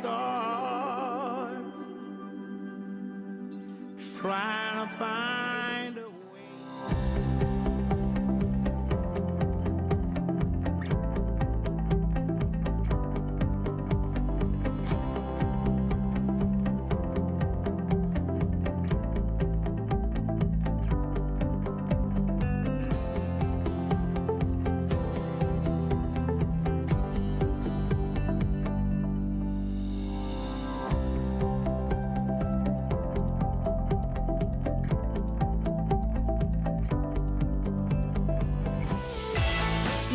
start trying to find a way.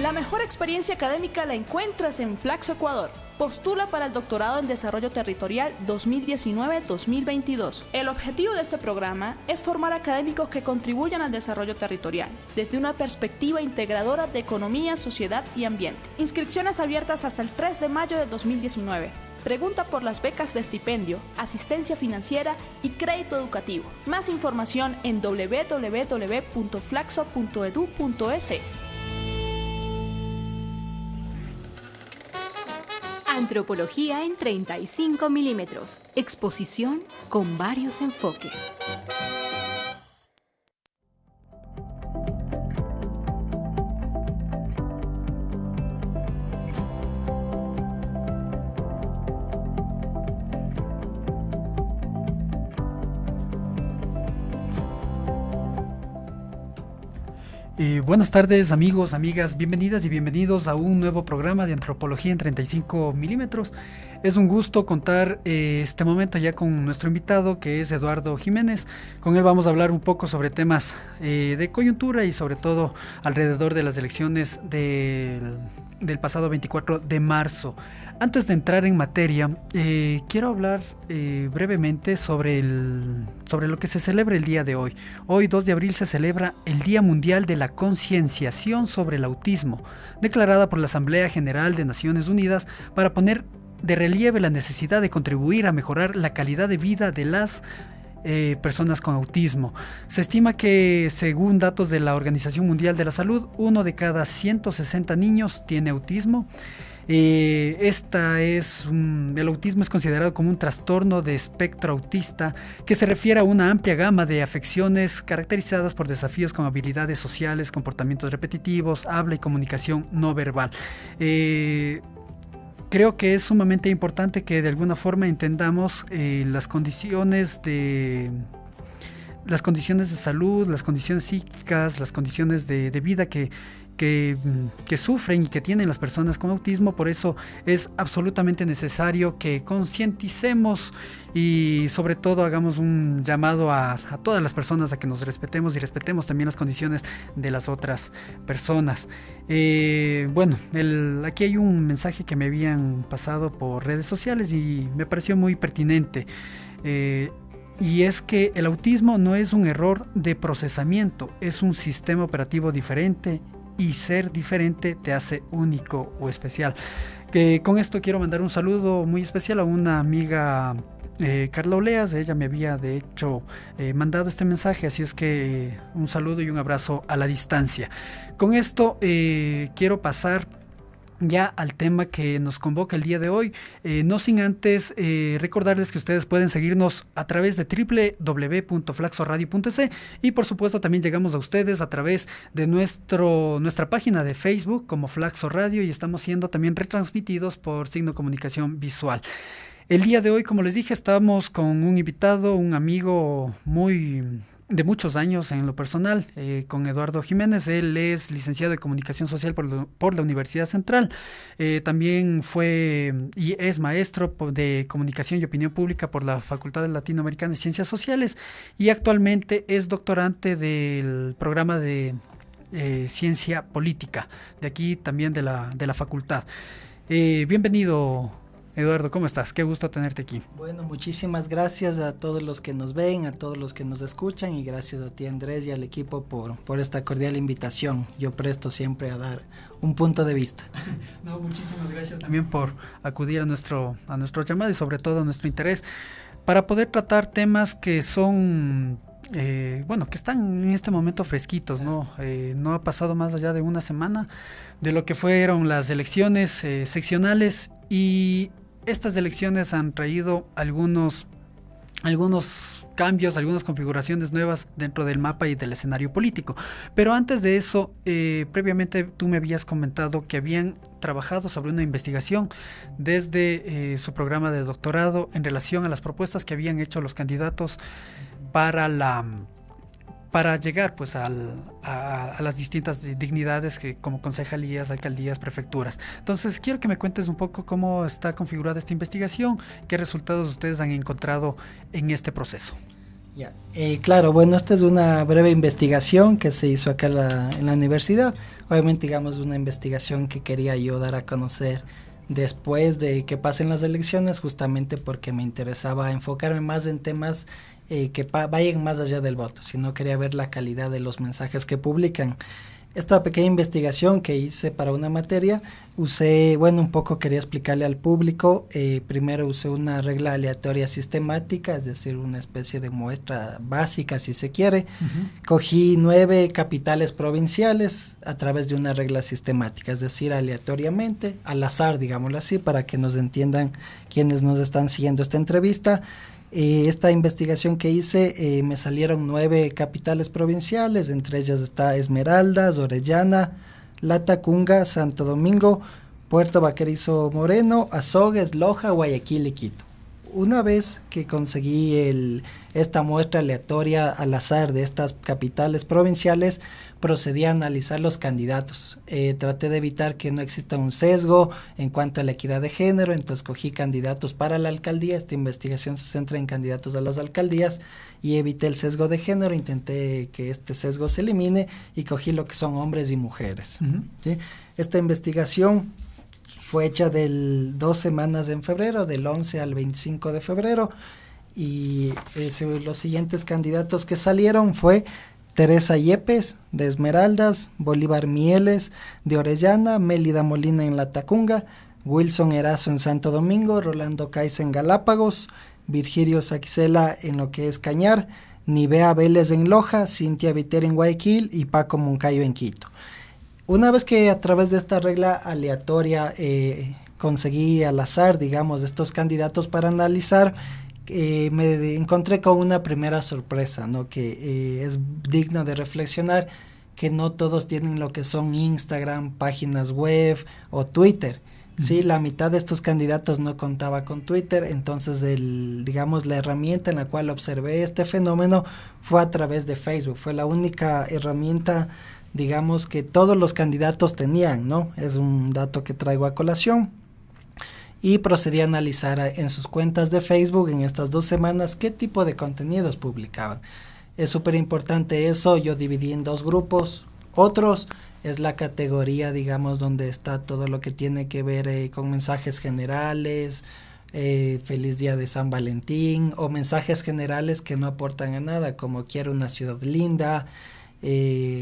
La mejor experiencia académica la encuentras en Flaxo Ecuador. Postula para el Doctorado en Desarrollo Territorial 2019-2022. El objetivo de este programa es formar académicos que contribuyan al desarrollo territorial, desde una perspectiva integradora de economía, sociedad y ambiente. Inscripciones abiertas hasta el 3 de mayo de 2019. Pregunta por las becas de estipendio, asistencia financiera y crédito educativo. Más información en www.flaxo.edu.es. Antropología en 35 milímetros. Exposición con varios enfoques. Buenas tardes amigos, amigas, bienvenidas y bienvenidos a un nuevo programa de Antropología en 35 milímetros. Es un gusto contar este momento ya con nuestro invitado, que es Eduardo Jiménez. Con él vamos a hablar un poco sobre temas de coyuntura y sobre todo alrededor de las elecciones del pasado 24 de marzo. Antes de entrar en materia, quiero hablar brevemente sobre lo que se celebra el día de hoy. Hoy, 2 de abril, se celebra el Día Mundial de la Concienciación sobre el Autismo, declarada por la Asamblea General de Naciones Unidas para poner de relieve la necesidad de contribuir a mejorar la calidad de vida de las personas con autismo. Se estima que, según datos de la Organización Mundial de la Salud, 1 de cada 160 niños tiene autismo. El autismo es considerado como un trastorno de espectro autista que se refiere a una amplia gama de afecciones caracterizadas por desafíos con habilidades sociales, comportamientos repetitivos, habla y comunicación no verbal. Creo que es sumamente importante que de alguna forma entendamos las condiciones de salud, las condiciones psíquicas, las condiciones de vida que sufren y que tienen las personas con autismo. Por eso es absolutamente necesario que concienticemos y sobre todo hagamos un llamado a todas las personas a que nos respetemos y respetemos también las condiciones de las otras personas. Aquí hay un mensaje que me habían pasado por redes sociales y me pareció muy pertinente. Y es que el autismo no es un error de procesamiento, es un sistema operativo diferente, y ser diferente te hace único o especial. Con esto quiero mandar un saludo muy especial a una amiga, Carla Oleas. Ella me había de hecho mandado este mensaje, así es que un saludo y un abrazo a la distancia. Con esto quiero pasar ya al tema que nos convoca el día de hoy, no sin antes recordarles que ustedes pueden seguirnos a través de www.flaxoradio.es y por supuesto también llegamos a ustedes a través de nuestra página de Facebook como Flaxo Radio, y estamos siendo también retransmitidos por Signo Comunicación Visual. El día de hoy, como les dije, estamos con un invitado, un amigo de muchos años en lo personal, con Eduardo Jiménez. Él es licenciado de Comunicación Social por la Universidad Central. También fue y es maestro de Comunicación y Opinión Pública por la Facultad Latinoamericana de Ciencias Sociales y actualmente es doctorante del programa de Ciencia Política, de aquí también de la facultad. Bienvenido, Eduardo, ¿cómo estás? Qué gusto tenerte aquí. Bueno, muchísimas gracias a todos los que nos ven, a todos los que nos escuchan, y gracias a ti, Andrés, y al equipo por esta cordial invitación. Yo presto siempre a dar un punto de vista. No, muchísimas gracias también por acudir a nuestro llamado y sobre todo a nuestro interés para poder tratar temas que son que están en este momento fresquitos, ¿no? No ha pasado más allá de una semana de lo que fueron las elecciones seccionales, y estas elecciones han traído algunos cambios, algunas configuraciones nuevas dentro del mapa y del escenario político. Pero antes de eso, previamente tú me habías comentado que habían trabajado sobre una investigación desde su programa de doctorado en relación a las propuestas que habían hecho los candidatos para llegar pues a las distintas dignidades que como concejalías, alcaldías, prefecturas. Entonces quiero que me cuentes un poco cómo está configurada esta investigación, qué resultados ustedes han encontrado en este proceso. Ya, claro, bueno, esta es una breve investigación que se hizo acá en la universidad. Obviamente, digamos, una investigación que quería yo dar a conocer después de que pasen las elecciones, justamente porque me interesaba enfocarme más en temas que vayan más allá del voto, sino quería ver la calidad de los mensajes que publican. Esta pequeña investigación que hice para una materia, un poco quería explicarle al público. Primero usé una regla aleatoria sistemática, es decir, una especie de muestra básica, si se quiere. Cogí 9 capitales provinciales a través de una regla sistemática, es decir, aleatoriamente, al azar, digámoslo así, para que nos entiendan quienes nos están siguiendo esta entrevista. Esta investigación que hice, me salieron 9 capitales provinciales, entre ellas está Esmeraldas, Orellana, Latacunga, Santo Domingo, Puerto Baquerizo Moreno, Azogues, Loja, Guayaquil y Quito. Una vez que conseguí esta muestra aleatoria al azar de estas capitales provinciales, procedí a analizar los candidatos. Traté de evitar que no exista un sesgo en cuanto a la equidad de género, entonces cogí candidatos para la alcaldía. Esta investigación se centra en candidatos a las alcaldías y evité el sesgo de género, intenté que este sesgo se elimine y cogí lo que son hombres y mujeres. ¿Sí? Esta investigación fue hecha 2 semanas en febrero, del 11 al 25 de febrero, y los siguientes candidatos que salieron fue Teresa Yepes, de Esmeraldas, Bolívar Mieles, de Orellana, Mélida Molina en Latacunga, Wilson Erazo en Santo Domingo, Rolando Caiz en Galápagos, Virgilio Saquicela en lo que es Cañar, Nivea Vélez en Loja, Cintia Viter en Guayaquil y Paco Moncayo en Quito. Una vez que a través de esta regla aleatoria conseguí al azar, digamos, estos candidatos para analizar, me encontré con una primera sorpresa, ¿no? Que es digno de reflexionar, que no todos tienen lo que son Instagram, páginas web o Twitter. Sí, la mitad de estos candidatos no contaba con Twitter, entonces la herramienta en la cual observé este fenómeno fue a través de Facebook. Fue la única herramienta, digamos, que todos los candidatos tenían, ¿no? Es un dato que traigo a colación. Y procedí a analizar en sus cuentas de Facebook en estas 2 semanas qué tipo de contenidos publicaban. Es súper importante eso, yo dividí en 2 grupos. Otros es la categoría, digamos, donde está todo lo que tiene que ver con mensajes generales, feliz día de San Valentín, o mensajes generales que no aportan a nada, como quiero una ciudad linda,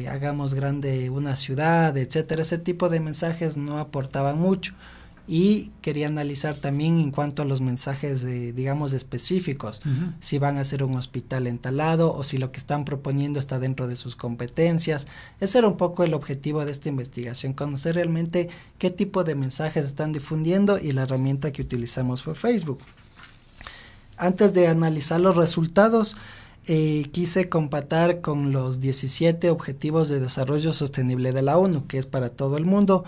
hagamos grande una ciudad, etcétera. Ese tipo de mensajes no aportaban mucho. Y quería analizar también en cuanto a los mensajes, digamos, específicos, si van a hacer un hospital en tal lado o si lo que están proponiendo está dentro de sus competencias. Ese era un poco el objetivo de esta investigación, conocer realmente qué tipo de mensajes están difundiendo, y la herramienta que utilizamos fue Facebook. Antes de analizar los resultados, quise comparar con los 17 Objetivos de Desarrollo Sostenible de la ONU, que es para todo el mundo.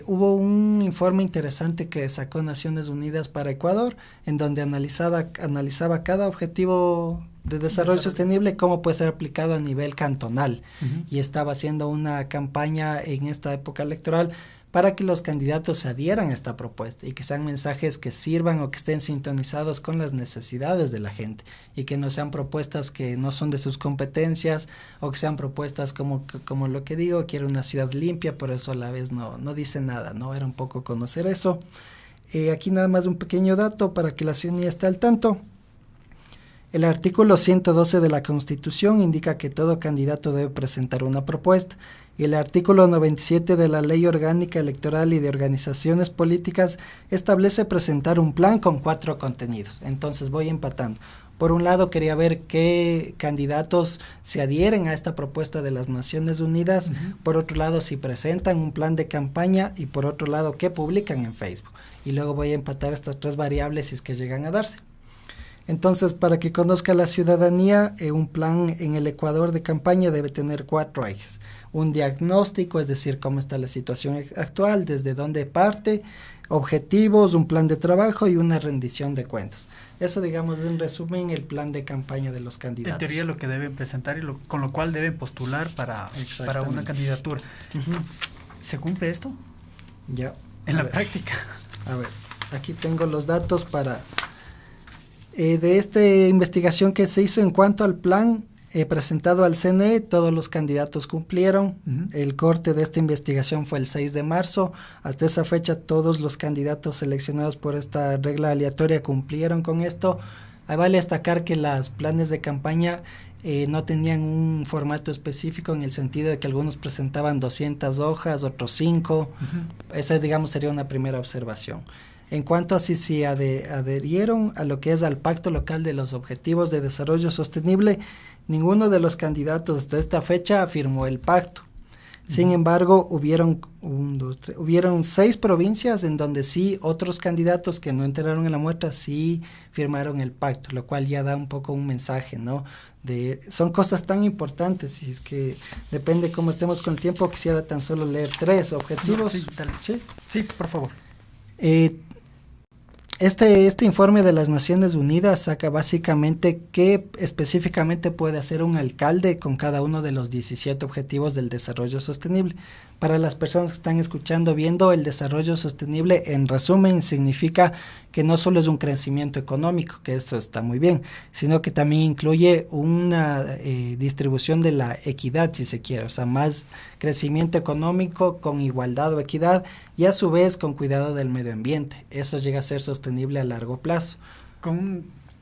Hubo un informe interesante que sacó Naciones Unidas para Ecuador, en donde analizaba cada objetivo de desarrollo sostenible, cómo puede ser aplicado a nivel cantonal. Y estaba haciendo una campaña en esta época electoral para que los candidatos se adhieran a esta propuesta y que sean mensajes que sirvan o que estén sintonizados con las necesidades de la gente, y que no sean propuestas que no son de sus competencias, o que sean propuestas como lo que digo, quiero una ciudad limpia, pero eso a la vez no dice nada, ¿no? Era un poco conocer eso. Aquí nada más un pequeño dato para que la ciudadanía esté al tanto. El artículo 112 de la Constitución indica que todo candidato debe presentar una propuesta, y el artículo 97 de la Ley Orgánica Electoral y de Organizaciones Políticas establece presentar un plan con 4 contenidos. Entonces voy empatando. Por un lado, quería ver qué candidatos se adhieren a esta propuesta de las Naciones Unidas. Por otro lado, si presentan un plan de campaña. Y por otro lado, qué publican en Facebook. Y luego voy a empatar estas tres variables si es que llegan a darse. Entonces, para que conozca la ciudadanía, un plan en el Ecuador de campaña debe tener 4 ejes. Un diagnóstico, es decir, cómo está la situación actual, desde dónde parte, objetivos, un plan de trabajo y una rendición de cuentas. Eso, digamos, en resumen, el plan de campaña de los candidatos. En teoría, lo que deben presentar y con lo cual deben postular para una candidatura. ¿Se cumple esto? Ya. En la práctica. A ver, aquí tengo los datos para... de esta investigación que se hizo en cuanto al plan presentado al CNE, todos los candidatos cumplieron. El corte de esta investigación fue el 6 de marzo. Hasta esa fecha todos los candidatos seleccionados por esta regla aleatoria cumplieron con esto. Ahí vale destacar que los planes de campaña no tenían un formato específico, en el sentido de que algunos presentaban 200 hojas, otros 5. Esa, digamos, sería una primera observación. En cuanto a si se adherieron a lo que es al Pacto Local de los Objetivos de Desarrollo Sostenible, ninguno de los candidatos hasta esta fecha firmó el pacto. Sin embargo, hubieron 6 provincias en donde sí otros candidatos que no entraron en la muestra sí firmaron el pacto, lo cual ya da un poco un mensaje, ¿no? Son cosas tan importantes, y es que depende cómo estemos con el tiempo. Quisiera tan solo leer 3 objetivos. Sí, por favor. Este informe de las Naciones Unidas saca básicamente qué específicamente puede hacer un alcalde con cada uno de los 17 objetivos del desarrollo sostenible. Para las personas que están escuchando, viendo, el desarrollo sostenible, en resumen, significa que no solo es un crecimiento económico, que eso está muy bien, sino que también incluye una distribución de la equidad, si se quiere, o sea, más crecimiento económico con igualdad o equidad, y a su vez con cuidado del medio ambiente. Eso llega a ser sostenible a largo plazo.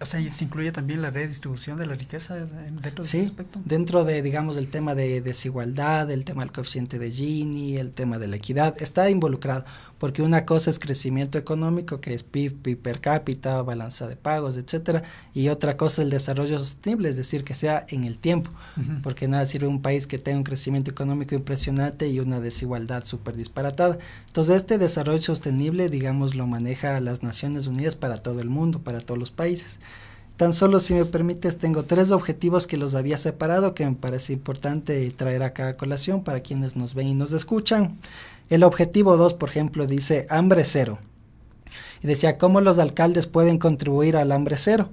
O sea, ¿se incluye también la redistribución de la riqueza dentro de ese aspecto? Dentro de, digamos, el tema de desigualdad, el tema del coeficiente de Gini, el tema de la equidad, está involucrado, porque una cosa es crecimiento económico, que es PIB per cápita, balanza de pagos, etcétera, y otra cosa es el desarrollo sostenible, es decir, que sea en el tiempo, porque nada sirve un país que tenga un crecimiento económico impresionante y una desigualdad súper disparatada. Entonces, este desarrollo sostenible, digamos, lo maneja las Naciones Unidas para todo el mundo, para todos los países. Tan solo, si me permites, tengo 3 objetivos que los había separado, que me parece importante traer acá a colación para quienes nos ven y nos escuchan. El objetivo 2, por ejemplo, dice hambre cero. Y decía, ¿cómo los alcaldes pueden contribuir al hambre cero?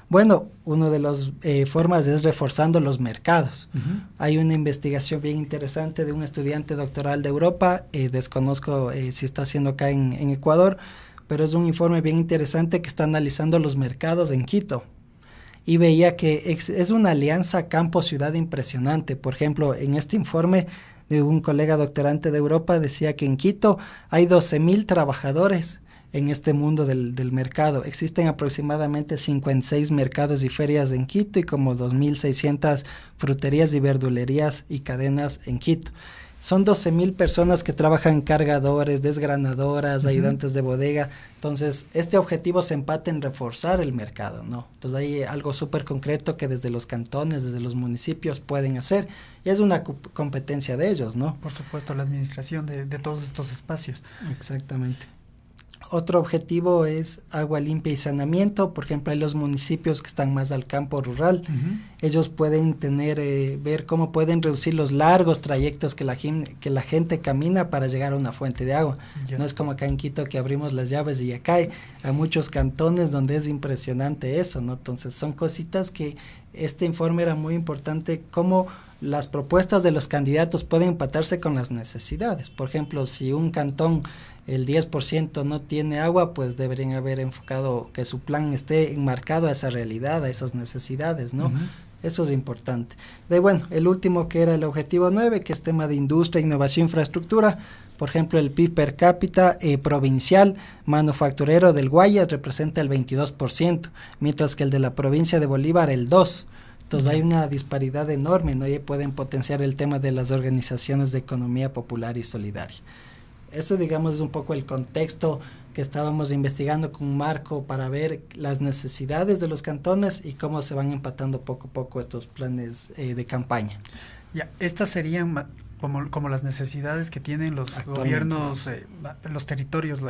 Bueno, una de las formas es reforzando los mercados. Hay una investigación bien interesante de un estudiante doctoral de Europa, desconozco si está haciendo acá en Ecuador, pero es un informe bien interesante que está analizando los mercados en Quito. Y veía que es una alianza campo-ciudad impresionante. Por ejemplo, en este informe de un colega doctorante de Europa decía que en Quito hay 12,000 trabajadores en este mundo del mercado. Existen aproximadamente 56 mercados y ferias en Quito y como 2,600 fruterías y verdulerías y cadenas en Quito. Son 12,000 personas que trabajan cargadores, desgranadoras, ayudantes de bodega. Entonces, este objetivo se empata en reforzar el mercado, ¿no? Entonces, hay algo súper concreto que desde los cantones, desde los municipios pueden hacer. Y es una competencia de ellos, ¿no? Por supuesto, la administración de todos estos espacios. Exactamente. Otro objetivo es agua limpia y saneamiento. Por ejemplo, hay los municipios que están más al campo rural. Ellos pueden ver cómo pueden reducir los largos trayectos que la gente camina para llegar a una fuente de agua. No es como acá en Quito que abrimos las llaves y ya cae. Hay muchos cantones donde es impresionante eso, ¿no? Entonces, son cositas que este informe era muy importante, cómo las propuestas de los candidatos pueden empatarse con las necesidades. Por ejemplo, si un cantón el 10% no tiene agua, pues deberían haber enfocado que su plan esté enmarcado a esa realidad, a esas necesidades, ¿no? Eso es importante. Bueno, el último, que era el objetivo 9, que es tema de industria, innovación, infraestructura. Por ejemplo, el PIB per cápita provincial manufacturero del Guayas representa el 22%, mientras que el de la provincia de Bolívar el 2%. Entonces hay una disparidad enorme, ¿no? Y pueden potenciar el tema de las organizaciones de economía popular y solidaria. Eso, digamos, es un poco el contexto que estábamos investigando con un marco para ver las necesidades de los cantones y cómo se van empatando poco a poco estos planes de campaña. Ya, estas serían como las necesidades que tienen los gobiernos, los territorios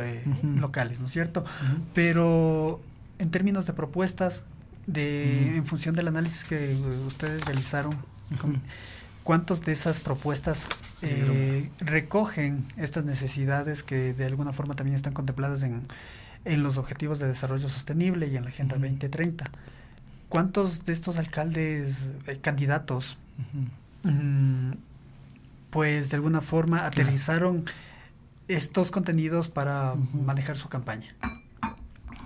locales, ¿no es cierto? Pero en términos de propuestas, en función del análisis que ustedes realizaron, ¿cuántos de esas propuestas recogen estas necesidades que de alguna forma también están contempladas en los Objetivos de Desarrollo Sostenible y en la Agenda 2030? ¿Cuántos de estos alcaldes, candidatos, pues de alguna forma aterrizaron estos contenidos para manejar su campaña?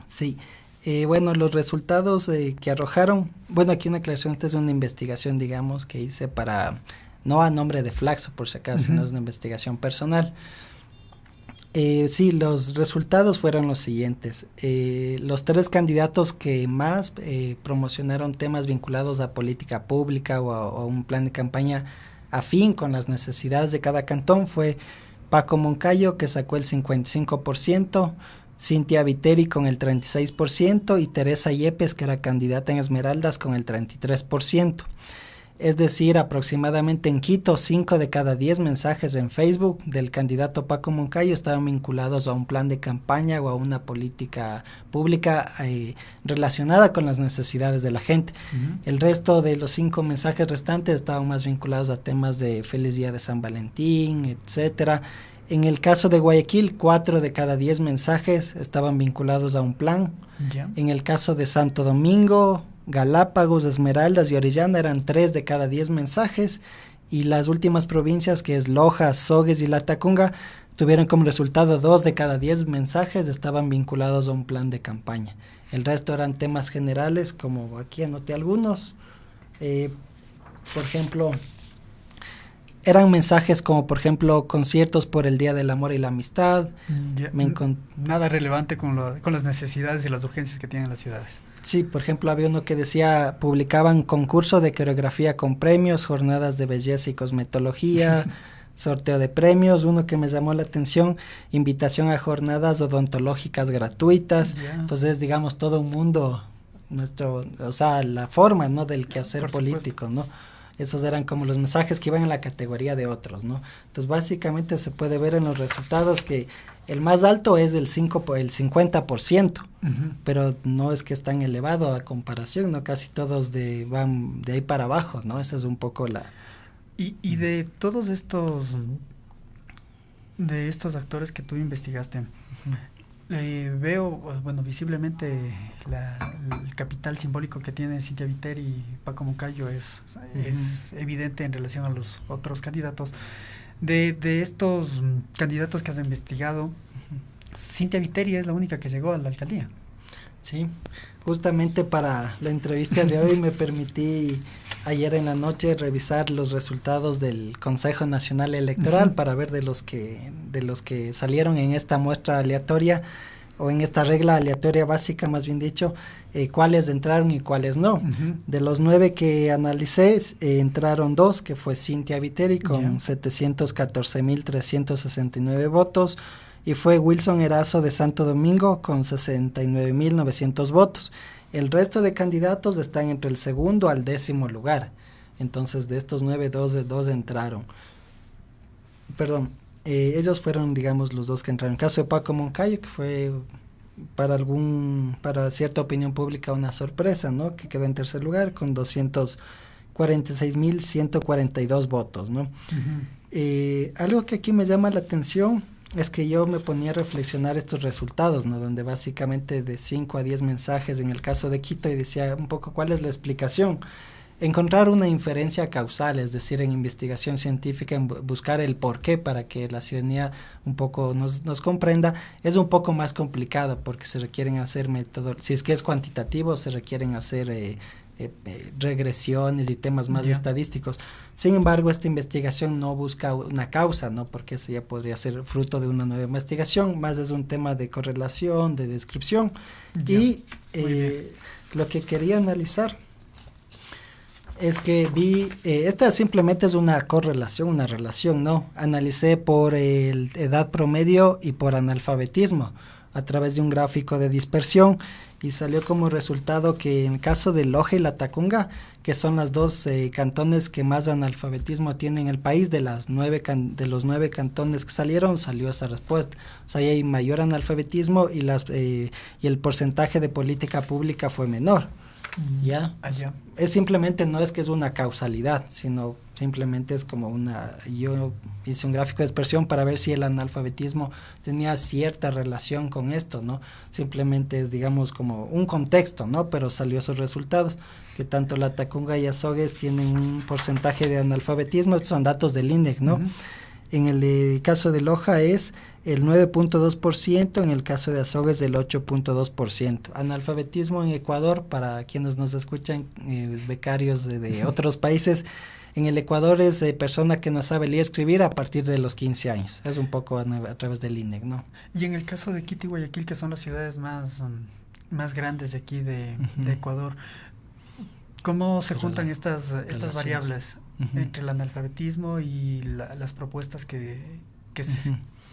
Sí. Bueno, los resultados que arrojaron, bueno, aquí una aclaración, esta es una investigación, digamos, que hice no a nombre de Flaxo, por si acaso, sino es una investigación personal. Sí, los resultados fueron los siguientes. Los 3 candidatos que más promocionaron temas vinculados a política pública o a un plan de campaña afín con las necesidades de cada cantón fue Paco Moncayo, que sacó el 55%, Cintia Viteri con el 36% y Teresa Yepes, que era candidata en Esmeraldas, con el 33%. Es decir, aproximadamente en Quito, 5 de cada 10 mensajes en Facebook del candidato Paco Moncayo estaban vinculados a un plan de campaña o a una política pública relacionada con las necesidades de la gente. El resto de los 5 mensajes restantes estaban más vinculados a temas de Feliz Día de San Valentín, etcétera. En el caso de Guayaquil, 4 de cada 10 mensajes estaban vinculados a un plan. En el caso de Santo Domingo, Galápagos, Esmeraldas y Orellana eran 3 de cada 10 mensajes, y las últimas provincias, que es Loja, Sogues y Latacunga, tuvieron como resultado 2 de cada 10 mensajes estaban vinculados a un plan de campaña. El resto eran temas generales, como aquí anoté algunos. Por ejemplo, eran mensajes como, por ejemplo, conciertos por el Día del Amor y la Amistad. Nada relevante con las necesidades y las urgencias que tienen las ciudades. Sí, por ejemplo, había uno que decía, publicaban concurso de coreografía con premios, jornadas de belleza y cosmetología, sorteo de premios. Uno que me llamó la atención, invitación a jornadas odontológicas gratuitas. Entonces, digamos, todo un mundo, o sea, la forma, ¿no?, del quehacer político, ¿no? Esos eran como los mensajes que iban en la categoría de otros, ¿no? Entonces, básicamente se puede ver en los resultados que el más alto es el 50%, pero no es que es tan elevado a comparación, ¿no? Casi todos van de ahí para abajo, ¿no? Esa es un poco la... Y de todos estos actores que tú investigaste, veo, bueno, visiblemente el capital simbólico que tiene Cintia Viteri y Paco Moncayo es evidente en relación a los otros candidatos. De estos candidatos que has investigado, Cintia Viteri es la única que llegó a la alcaldía. Sí, justamente para la entrevista de hoy me permití ayer en la noche revisar los resultados del Consejo Nacional Electoral para ver de los que salieron en esta muestra aleatoria, o en esta regla aleatoria básica, más bien dicho, cuáles entraron y cuáles no. De los 9 que analicé, entraron 2, que fue Cintia Viteri con 714.369 votos, y fue Wilson Erazo de Santo Domingo con 69.900 votos. El resto de candidatos están entre el segundo al 10º lugar. Entonces, de estos 9, 2 entraron. Ellos fueron, digamos, los 2 que entraron. En el caso de Paco Moncayo, que fue para cierta opinión pública una sorpresa, ¿no? Que quedó en tercer lugar con 246.142 votos, ¿no? Algo que aquí me llama la atención es que yo me ponía a reflexionar estos resultados, ¿no? Donde básicamente de 5 a 10 mensajes en el caso de Quito, y decía un poco cuál es la explicación. Encontrar una inferencia causal, es decir, en investigación científica, en buscar el porqué para que la ciudadanía un poco nos comprenda, es un poco más complicado, porque se requieren hacer métodos, si es que es cuantitativo, se requieren hacer regresiones y temas más estadísticos. Sin embargo, esta investigación no busca una causa, ¿no? Porque eso ya podría ser fruto de una nueva investigación, más es un tema de correlación, de descripción. Y lo que quería analizar es que vi, esta simplemente es una correlación, una relación, ¿no? Analicé por edad promedio y por analfabetismo. a través de un gráfico de dispersión y salió como resultado que en el caso de Loja y Latacunga, que son las dos cantones que más analfabetismo tienen en el país, de los 9 cantones que salieron, salió esa respuesta. O sea, ahí hay mayor analfabetismo y el porcentaje de política pública fue menor. ¿Ya? Es simplemente, no es que es una causalidad, sino simplemente es como yo hice un gráfico de dispersión para ver si el analfabetismo tenía cierta relación con esto, ¿no? Simplemente es, digamos, como un contexto, ¿no? Pero salió esos resultados, que tanto Latacunga y Azogues tienen un porcentaje de analfabetismo. Estos son datos del INDEC, ¿no? En el caso de Loja es el 9.2%, en el caso de Azogues el 8.2%. Analfabetismo en Ecuador, para quienes nos escuchan, becarios de otros países, en el Ecuador es persona que no sabe leer y escribir a partir de los 15 años. Es un poco a través del INDEC, ¿no? Y en el caso de Quito y Guayaquil, que son las ciudades más grandes de aquí de Ecuador, ¿cómo se juntan estas variables entre el analfabetismo y las propuestas que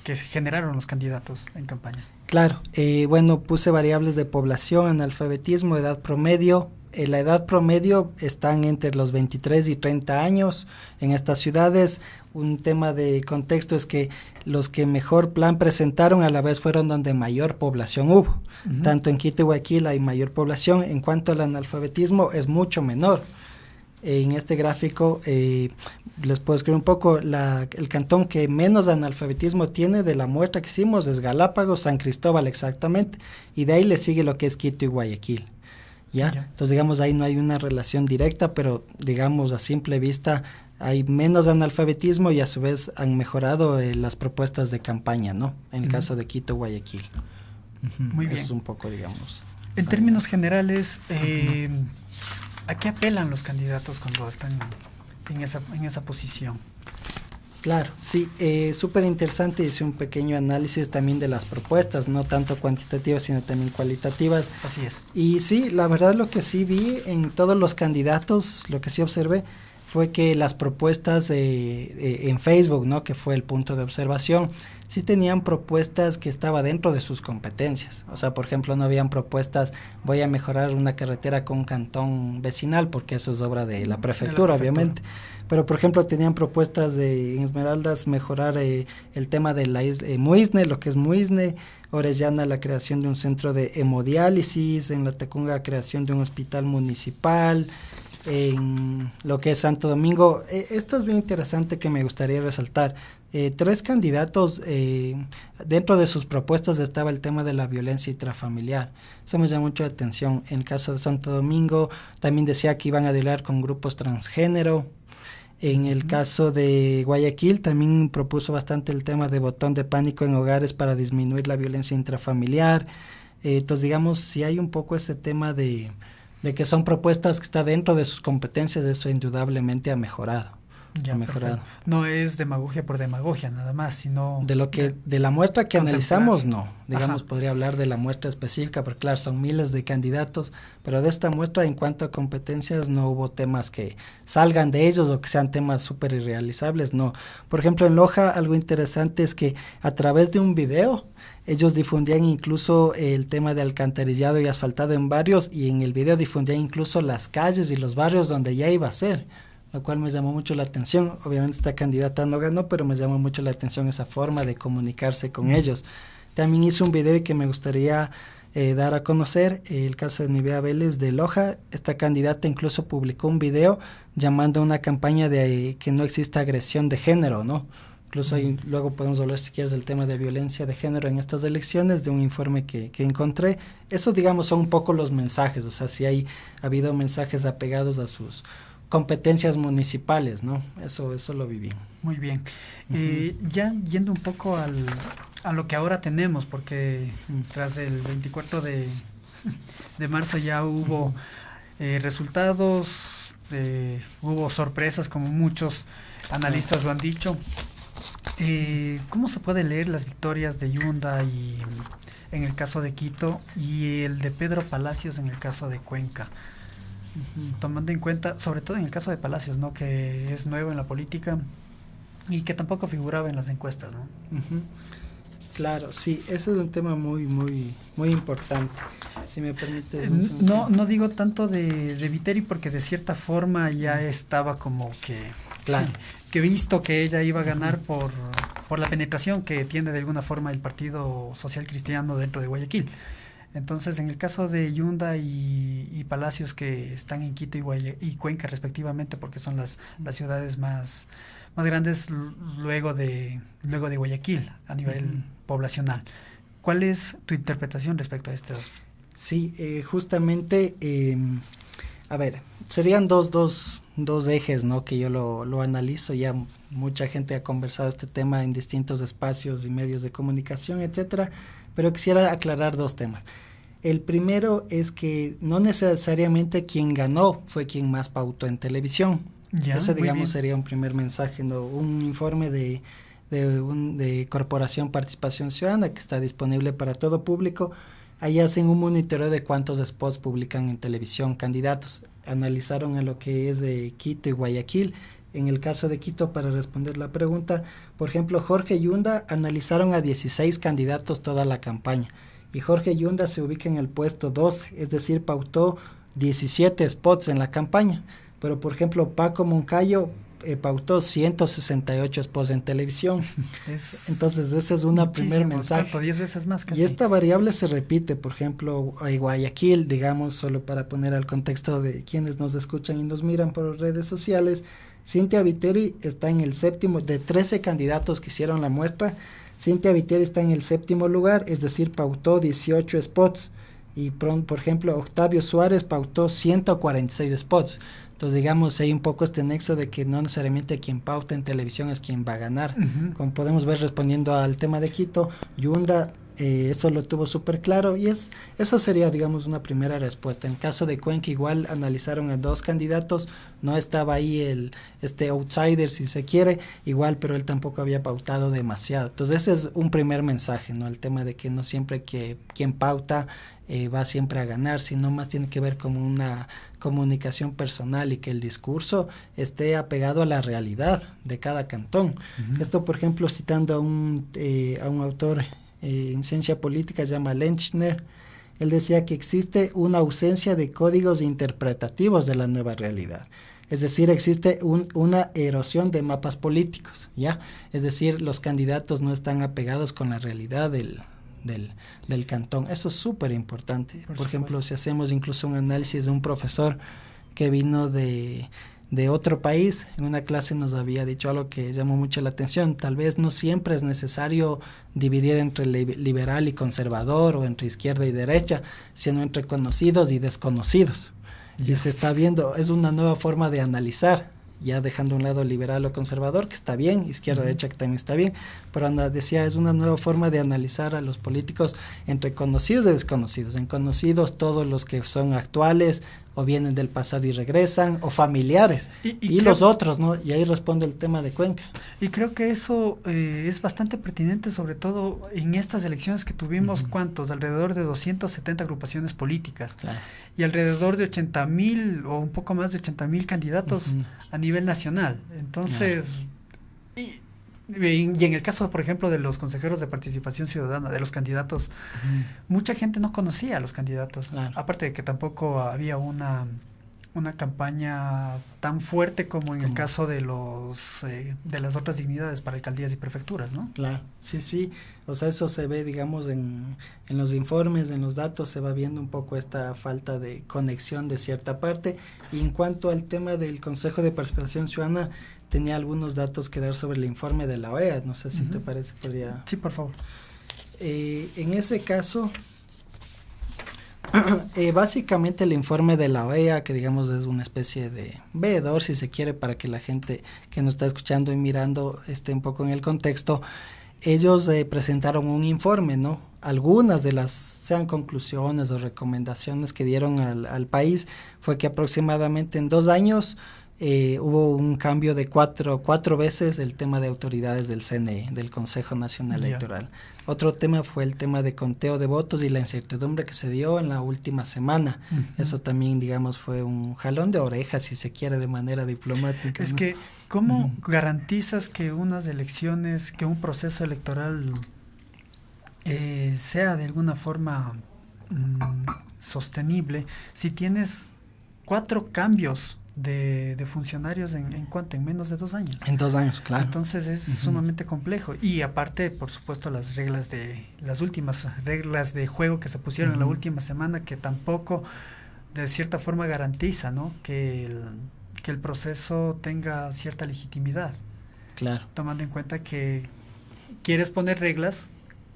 se generaron los candidatos en campaña? Claro, bueno, puse variables de población, analfabetismo, edad promedio. La edad promedio están entre los 23 y 30 años en estas ciudades. Un tema de contexto es que los que mejor plan presentaron a la vez fueron donde mayor población hubo. Tanto en Quito y Guayaquil hay mayor población. En cuanto al analfabetismo es mucho menor. En este gráfico les puedo escribir un poco, el cantón que menos analfabetismo tiene de la muestra que hicimos es Galápagos, San Cristóbal exactamente, y de ahí le sigue lo que es Quito y Guayaquil. ¿Ya? Entonces, digamos, ahí no hay una relación directa, pero digamos a simple vista hay menos analfabetismo y a su vez han mejorado las propuestas de campaña, ¿no? En el caso de Quito, Guayaquil. Muy bien. Eso es un poco, digamos. En términos generales, ¿a qué apelan los candidatos cuando están en esa posición? Claro, sí, súper interesante. Hice un pequeño análisis también de las propuestas, no tanto cuantitativas, sino también cualitativas. Así es. Y sí, la verdad lo que sí vi en todos los candidatos, lo que sí observé, fue que las propuestas en Facebook, ¿no? Que fue el punto de observación, sí tenían propuestas que estaban dentro de sus competencias. O sea, por ejemplo, no habían propuestas, voy a mejorar una carretera con un cantón vecinal, porque eso es obra de la prefectura, obviamente. Pero, por ejemplo, tenían propuestas de Esmeraldas mejorar el tema de la Muisne, lo que es Muisne, Orellana la creación de un centro de hemodiálisis, en Latacunga creación de un hospital municipal, en lo que es Santo Domingo. Esto es bien interesante que me gustaría resaltar. 3 candidatos, dentro de sus propuestas estaba el tema de la violencia intrafamiliar. Eso me llama mucho la atención. En el caso de Santo Domingo también decía que iban a dialogar con grupos transgénero. En el caso de Guayaquil también propuso bastante el tema de botón de pánico en hogares para disminuir la violencia intrafamiliar. Entonces, digamos, si hay un poco ese tema de que son propuestas que está dentro de sus competencias, eso indudablemente ha mejorado. Ya, mejorado. No es demagogia por demagogia nada más, sino de la muestra que analizamos, no. Digamos, podría hablar de la muestra específica, porque claro, son miles de candidatos, pero de esta muestra en cuanto a competencias no hubo temas que salgan de ellos o que sean temas súper irrealizables, no. Por ejemplo, en Loja algo interesante es que a través de un video ellos difundían incluso el tema de alcantarillado y asfaltado en barrios, y en el video difundían incluso las calles y los barrios donde ya iba a ser, lo cual me llamó mucho la atención. Obviamente esta candidata no ganó, pero me llamó mucho la atención esa forma de comunicarse con ellos. También hice un video que me gustaría dar a conocer, el caso de Nivea Vélez de Loja. Esta candidata incluso publicó un video llamando a una campaña de que no exista agresión de género, ¿no? Incluso luego podemos hablar, si quieres, del tema de violencia de género en estas elecciones, de un informe que encontré. Eso, digamos, son un poco los mensajes, o sea, si ha habido mensajes apegados a sus competencias municipales, ¿no? Eso lo viví. Muy bien. Ya yendo un poco a lo que ahora tenemos, porque tras el 24 de marzo ya hubo resultados, hubo sorpresas, como muchos analistas lo han dicho. ¿Cómo se puede leer las victorias de Yunda y en el caso de Quito y el de Pedro Palacios en el caso de Cuenca? Tomando en cuenta, sobre todo en el caso de Palacios, ¿no? Que es nuevo en la política y que tampoco figuraba en las encuestas, ¿no? Claro, sí, ese es un tema muy importante. Si me permite. No digo tanto de Viteri porque de cierta forma ya estaba como que... Claro. Que visto que ella iba a ganar por la penetración que tiene de alguna forma el Partido Social Cristiano dentro de Guayaquil. Entonces, en el caso de Yunda y Palacios, que están en Quito y Cuenca respectivamente, porque son las ciudades más grandes luego de Guayaquil a nivel poblacional. ¿Cuál es tu interpretación respecto a estas? Sí, justamente, a ver, serían dos ejes, ¿no? Que yo lo analizo. Ya mucha gente ha conversado este tema en distintos espacios y medios de comunicación, etcétera, pero quisiera aclarar dos temas. El primero es que no necesariamente quien ganó fue quien más pautó en televisión. Ese, digamos, sería un primer mensaje, ¿no? Un informe de Corporación Participación Ciudadana que está disponible para todo público. Ahí hacen un monitoreo de cuántos spots publican en televisión candidatos. Analizaron a lo que es de Quito y Guayaquil. En el caso de Quito, para responder la pregunta, por ejemplo, Jorge Yunda analizaron a 16 candidatos toda la campaña. Y Jorge Yunda se ubica en el puesto 12, es decir, pautó 17 spots en la campaña. Pero, por ejemplo, Paco Moncayo pautó 168 spots en televisión. Entonces, ese es un primer mensaje. Tanto, 10 veces más casi. Y esta variable se repite, por ejemplo, en Guayaquil, digamos, solo para poner al contexto de quienes nos escuchan y nos miran por redes sociales. Cintia Viteri está en el séptimo, de 13 candidatos que hicieron la muestra, Cintia Viteri está en el séptimo lugar, es decir, pautó 18 spots. Y por ejemplo, Octavio Suárez pautó 146 spots. Entonces, digamos, hay un poco este nexo de que no necesariamente quien pauta en televisión es quien va a ganar. Como podemos ver, respondiendo al tema de Quito, Yunda eso lo tuvo súper claro y esa sería, digamos, una primera respuesta. En el caso de Cuenca, igual analizaron a 2 candidatos, no estaba ahí este outsider, si se quiere, igual, pero él tampoco había pautado demasiado. Entonces, ese es un primer mensaje, ¿no? El tema de que no siempre que quien pauta va siempre a ganar, sino más tiene que ver con una comunicación personal y que el discurso esté apegado a la realidad de cada cantón. Esto, por ejemplo, citando a un autor en ciencia política, se llama Lenchner. Él decía que existe una ausencia de códigos interpretativos de la nueva realidad. Es decir, existe una erosión de mapas políticos, ¿ya? Es decir, los candidatos no están apegados con la realidad del cantón. Eso es súper importante. Por ejemplo, si hacemos incluso un análisis de un profesor que vino de otro país, en una clase nos había dicho algo que llamó mucho la atención. Tal vez no siempre es necesario dividir entre liberal y conservador o entre izquierda y derecha, sino entre conocidos y desconocidos. Y se está viendo, es una nueva forma de analizar, ya dejando a un lado liberal o conservador, que está bien, izquierda derecha, que también está bien, pero decía, es una nueva forma de analizar a los políticos entre conocidos y desconocidos. En conocidos, todos los que son actuales o vienen del pasado y regresan, o familiares, y los otros, ¿no? Y ahí responde el tema de Cuenca. Y creo que eso es bastante pertinente, sobre todo en estas elecciones que tuvimos, ¿cuántos? Alrededor de 270 agrupaciones políticas, claro, y alrededor de 80,000 o un poco más de 80,000 candidatos a nivel nacional. Entonces, y en el caso, por ejemplo, de los consejeros de participación ciudadana, de los candidatos, mucha gente no conocía a los candidatos, claro, aparte de que tampoco había una campaña tan fuerte como en el caso de de las otras dignidades para alcaldías y prefecturas, ¿no? Claro, sí, o sea, eso se ve, digamos, en los informes, en los datos, se va viendo un poco esta falta de conexión de cierta parte. Y en cuanto al tema del Consejo de Participación Ciudadana, tenía algunos datos que dar sobre el informe de la OEA, no sé si te parece, podría... Sí, por favor. En ese caso, básicamente el informe de la OEA, que digamos es una especie de veedor, si se quiere, para que la gente que nos está escuchando y mirando esté un poco en el contexto, ellos presentaron un informe, ¿no? Algunas de las, sean conclusiones o recomendaciones que dieron al país, fue que aproximadamente en 2 años hubo un cambio de cuatro veces el tema de autoridades del CNE, del Consejo Nacional Electoral. Otro tema fue el tema de conteo de votos y la incertidumbre que se dio en la última semana. Eso también, digamos, fue un jalón de orejas, si se quiere, de manera diplomática. Es, ¿no?, que, ¿cómo garantizas que unas elecciones, que un proceso electoral sea de alguna forma sostenible si tienes 4 cambios de funcionarios en cuánto, en menos de 2 años. En 2 años, claro. Entonces es sumamente complejo. Y aparte, por supuesto, las últimas reglas de juego que se pusieron en la última semana, que tampoco de cierta forma garantiza, ¿no?, que el proceso tenga cierta legitimidad. Claro. Tomando en cuenta que quieres poner reglas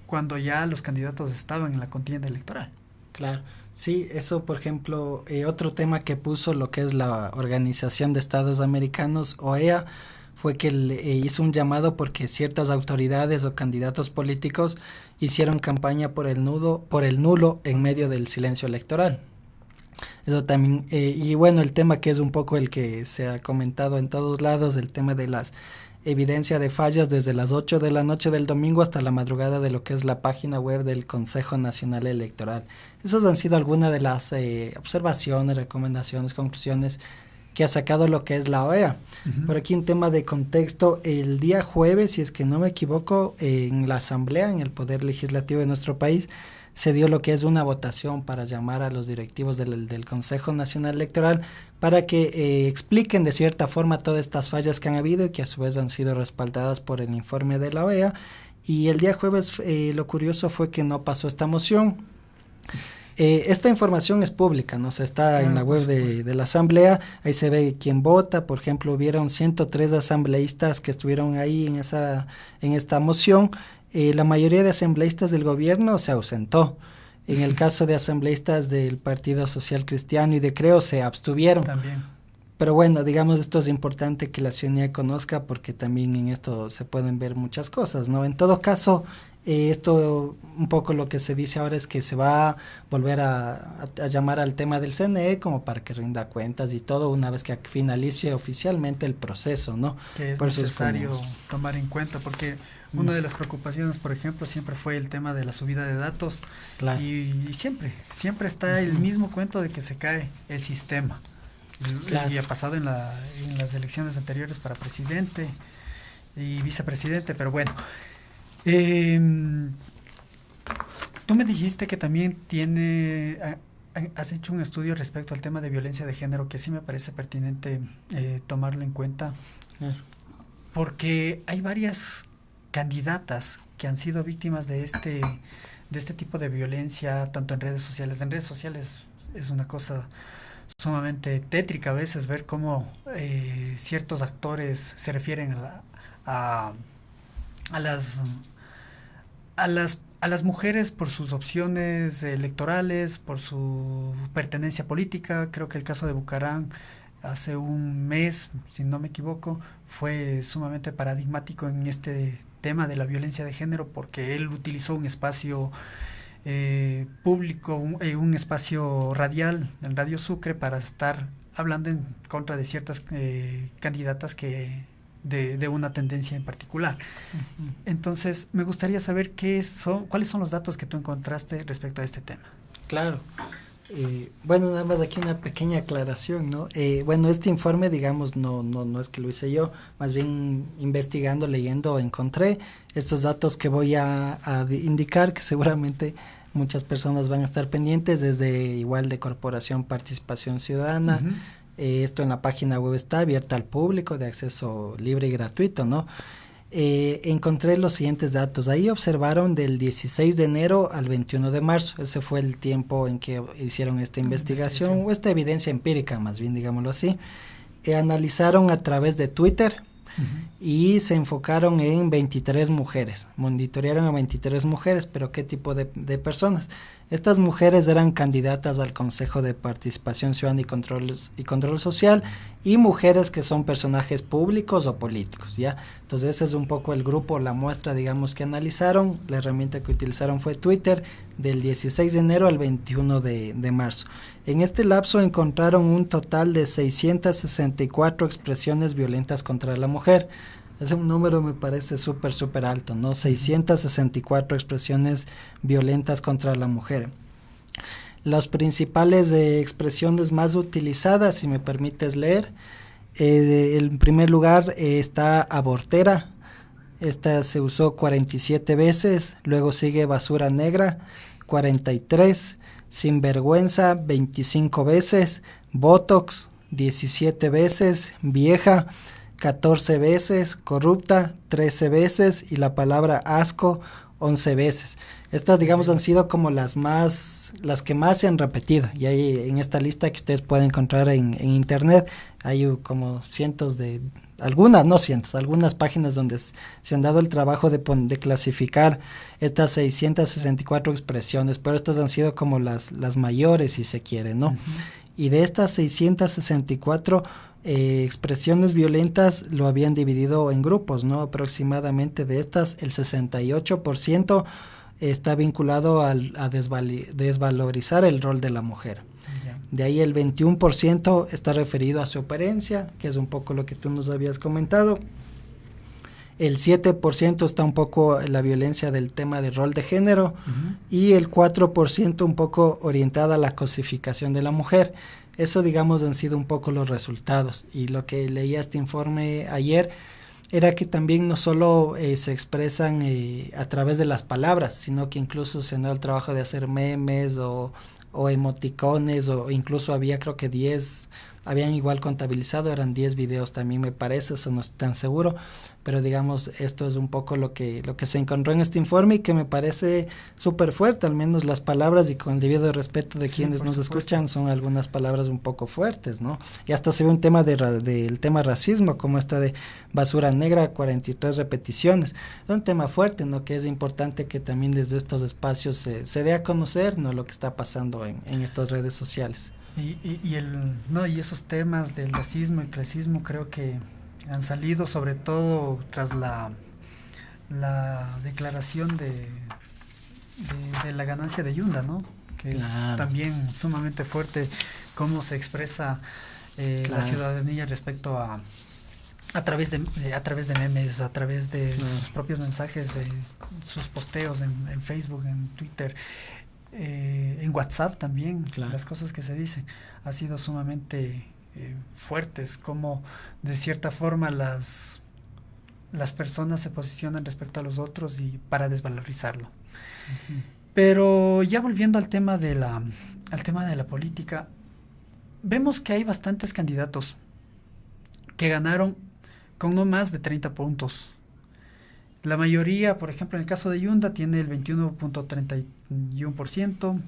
cuando ya los candidatos estaban en la contienda electoral. Claro. Sí, eso, por ejemplo, otro tema que puso lo que es la Organización de Estados Americanos, OEA, fue que hizo un llamado porque ciertas autoridades o candidatos políticos hicieron campaña por el nulo en medio del silencio electoral. Eso también, y bueno, el tema que es un poco el que se ha comentado en todos lados, el tema de las evidencia de fallas desde las 8 de la noche del domingo hasta la madrugada de lo que es la página web del Consejo Nacional Electoral. Esas han sido algunas de las observaciones, recomendaciones, conclusiones que ha sacado lo que es la OEA. Por aquí un tema de contexto, el día jueves, si es que no me equivoco, en la Asamblea, en el Poder Legislativo de nuestro país, se dio lo que es una votación para llamar a los directivos del Consejo Nacional Electoral para que expliquen de cierta forma todas estas fallas que han habido y que a su vez han sido respaldadas por el informe de la OEA. Y el día jueves lo curioso fue que no pasó esta moción. Esta información es pública, ¿no? O sea, está en la web de la Asamblea, ahí se ve quién vota. Por ejemplo, hubieron 103 asambleístas que estuvieron ahí en esta moción. La mayoría de asambleístas del gobierno se ausentó. En el caso de asambleístas del Partido Social Cristiano y de Creo se abstuvieron. También. Pero bueno, digamos, esto es importante que la ciudadanía conozca porque también en esto se pueden ver muchas cosas, ¿no? En todo caso, esto un poco lo que se dice ahora es que se va a volver a llamar al tema del CNE como para que rinda cuentas y todo una vez que finalice oficialmente el proceso, ¿no? Que es necesario tomar en cuenta porque una de las preocupaciones, por ejemplo, siempre fue el tema de la subida de datos. Claro. Y siempre está el mismo cuento de que se cae el sistema. Claro. Y ha pasado en las elecciones anteriores para presidente y vicepresidente, pero bueno. Tú me dijiste que también has hecho un estudio respecto al tema de violencia de género, que sí me parece pertinente tomarlo en cuenta, porque hay varias candidatas que han sido víctimas de este tipo de violencia, tanto en redes sociales. En redes sociales es una cosa sumamente tétrica a veces ver cómo ciertos actores se refieren a las mujeres por sus opciones electorales, por su pertenencia política. Creo que el caso de Bucaram hace un mes, si no me equivoco, fue sumamente paradigmático en este tema de la violencia de género porque él utilizó un espacio público, un espacio radial en Radio Sucre para estar hablando en contra de ciertas candidatas que de una tendencia en particular. Entonces, me gustaría saber cuáles son los datos que tú encontraste respecto a este tema. Claro. Bueno, nada más aquí una pequeña aclaración, ¿no? Bueno, este informe, digamos, no es que lo hice yo, más bien investigando, leyendo, encontré estos datos que voy a indicar, que seguramente muchas personas van a estar pendientes, desde igual de Corporación Participación Ciudadana. Esto en la página web está abierta al público, de acceso libre y gratuito, ¿no? Encontré los siguientes datos. Ahí observaron del 16 de enero al 21 de marzo. Ese fue el tiempo en que hicieron esta investigación, o esta evidencia empírica, más bien, digámoslo así. Analizaron a través de Twitter y se enfocaron en 23 mujeres. Monitorearon a 23 mujeres, pero ¿qué tipo de personas? Estas mujeres eran candidatas al Consejo de Participación Ciudadana y Control Social y mujeres que son personajes públicos o políticos, ¿ya? Entonces ese es un poco el grupo, la muestra, digamos, que analizaron. La herramienta que utilizaron fue Twitter del 16 de enero al 21 de marzo. En este lapso encontraron un total de 664 expresiones violentas contra la mujer. Es un número, me parece súper alto, ¿no? 664 expresiones violentas contra la mujer. Las principales expresiones más utilizadas, si me permites leer, en primer lugar está abortera, esta se usó 47 veces, luego sigue Basura Negra, 43, Sinvergüenza, 25 veces, Botox, 17 veces, Vieja, 14 veces, Corrupta, 13 veces y la palabra asco, 11 veces. Estas, digamos, han sido como las que más se han repetido. Y ahí en esta lista que ustedes pueden encontrar en internet, hay como algunas páginas donde se han dado el trabajo de clasificar estas 664 expresiones, pero estas han sido como las mayores, si se quiere, ¿no? Y de estas 664 expresiones violentas lo habían dividido en grupos, ¿no? Aproximadamente de estas, el 68% está vinculado a desvalorizar el rol de la mujer. De ahí el 21% está referido a su apariencia, que es un poco lo que tú nos habías comentado. El 7% está un poco en la violencia del tema del rol de género, y el 4% un poco orientada a la cosificación de la mujer. Eso, digamos, han sido un poco los resultados. Y lo que leía este informe ayer era que también no solo se expresan a través de las palabras, sino que incluso se han dado el trabajo de hacer memes o emoticones, o incluso había, creo que 10, habían igual contabilizado, eran 10 videos también, me parece, eso no estoy tan seguro, pero digamos, esto es un poco lo que se encontró en este informe, y que me parece súper fuerte, al menos las palabras, y con el debido respeto de quienes nos escuchan, son algunas palabras un poco fuertes, ¿no? Y hasta se ve un tema del tema racismo, como esta de Basura Negra, 43 repeticiones. Es un tema fuerte, ¿no? Que es importante que también desde estos espacios se dé a conocer, ¿no?, lo que está pasando en estas redes sociales. Y esos temas del racismo y clasismo creo que han salido sobre todo tras la declaración de la ganancia de Yunda, ¿no? Que es también sumamente fuerte cómo se expresa la ciudadanía respecto a través de memes, a través de sus propios mensajes, sus posteos en Facebook, en Twitter, en WhatsApp también. Las cosas que se dicen han sido sumamente fuertes, como de cierta forma las personas se posicionan respecto a los otros y para desvalorizarlo. Pero ya volviendo al tema de la política, vemos que hay bastantes candidatos que ganaron con no más de 30 puntos. La mayoría, por ejemplo, en el caso de Yunda, tiene el 21.31%.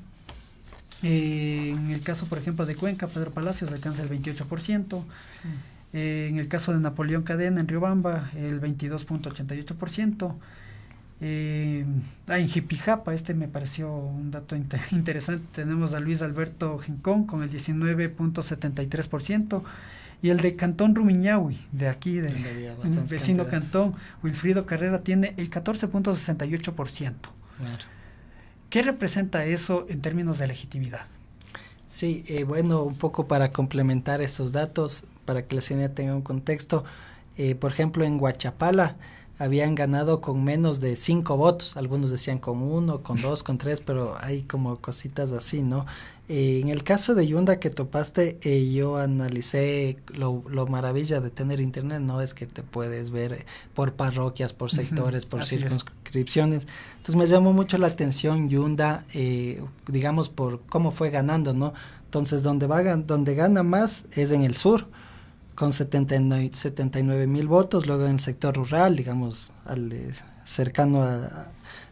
En el caso, por ejemplo, de Cuenca, Pedro Palacios alcanza el 28%. En el caso de Napoleón Cadena, en Riobamba, el 22.88%. En Jipijapa, me pareció un dato interesante, tenemos a Luis Alberto Gincón con el 19.73%. Y el de Cantón Rumiñahui, de aquí, del vecino cantón, Wilfrido Carrera, tiene el 14.68%. Claro. ¿Qué representa eso en términos de legitimidad? Sí, bueno, un poco para complementar esos datos, para que la ciudadanía tenga un contexto, por ejemplo, en Huachapala habían ganado con menos de 5 votos, algunos decían con 1, con 2, con 3, pero hay como cositas así, ¿no? En el caso de Yunda que topaste, yo analicé lo maravilla de tener internet, ¿no? Es que te puedes ver por parroquias, por sectores, por circunscripciones. Entonces me llamó mucho la atención Yunda, digamos, por cómo fue ganando, ¿no? Entonces donde gana más es en el sur, con 79,000 votos, luego en el sector rural, digamos, cercano